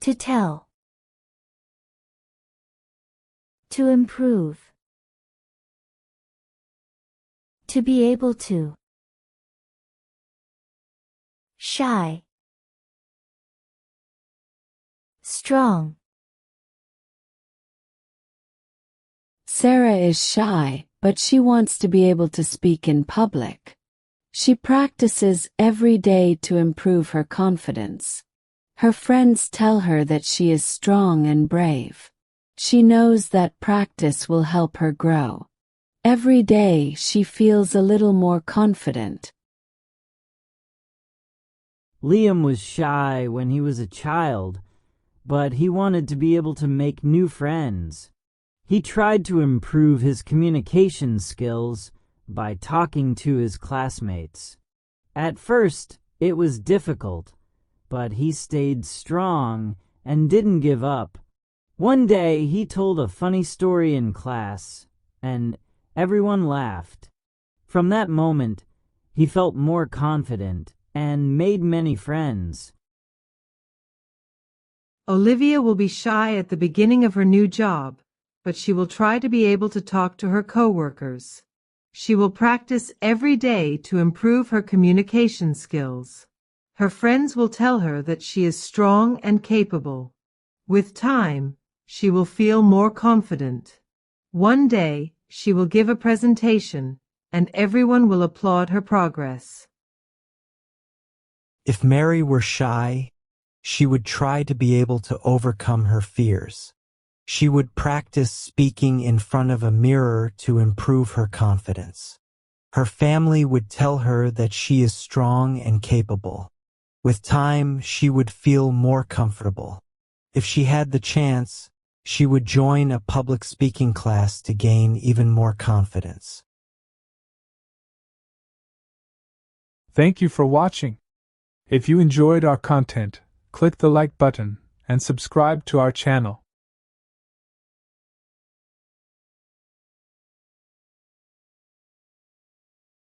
To tell. To improve. To be able to. Shy. Strong. Sarah is shy, but she wants to be able to speak in public. She practices every day to improve her confidence. Her friends tell her that she is strong and brave. She knows that practice will help her grow. Every day she feels a little more confident. Liam was shy when he was a child, but he wanted to be able to make new friends. He tried to improve his communication skills by talking to his classmates. At first, it was difficult, but he stayed strong and didn't give up. One day, he told a funny story in class, and everyone laughed. From that moment, he felt more confident and made many friends. Olivia will be shy at the beginning of her new job, but she will try to be able to talk to her coworkers. She will practice every day to improve her communication skills. Her friends will tell her that she is strong and capable. With time, she will feel more confident. One day, she will give a presentation, and everyone will applaud her progress. If Mary were shy, she would try to be able to overcome her fears. She would practice speaking in front of a mirror to improve her confidence. Her family would tell her that she is strong and capable. With time, she would feel more comfortable. If she had the chance, she would join a public speaking class to gain even more confidence. Thank you for watching. If you enjoyed our content, click the like button and subscribe to our channel.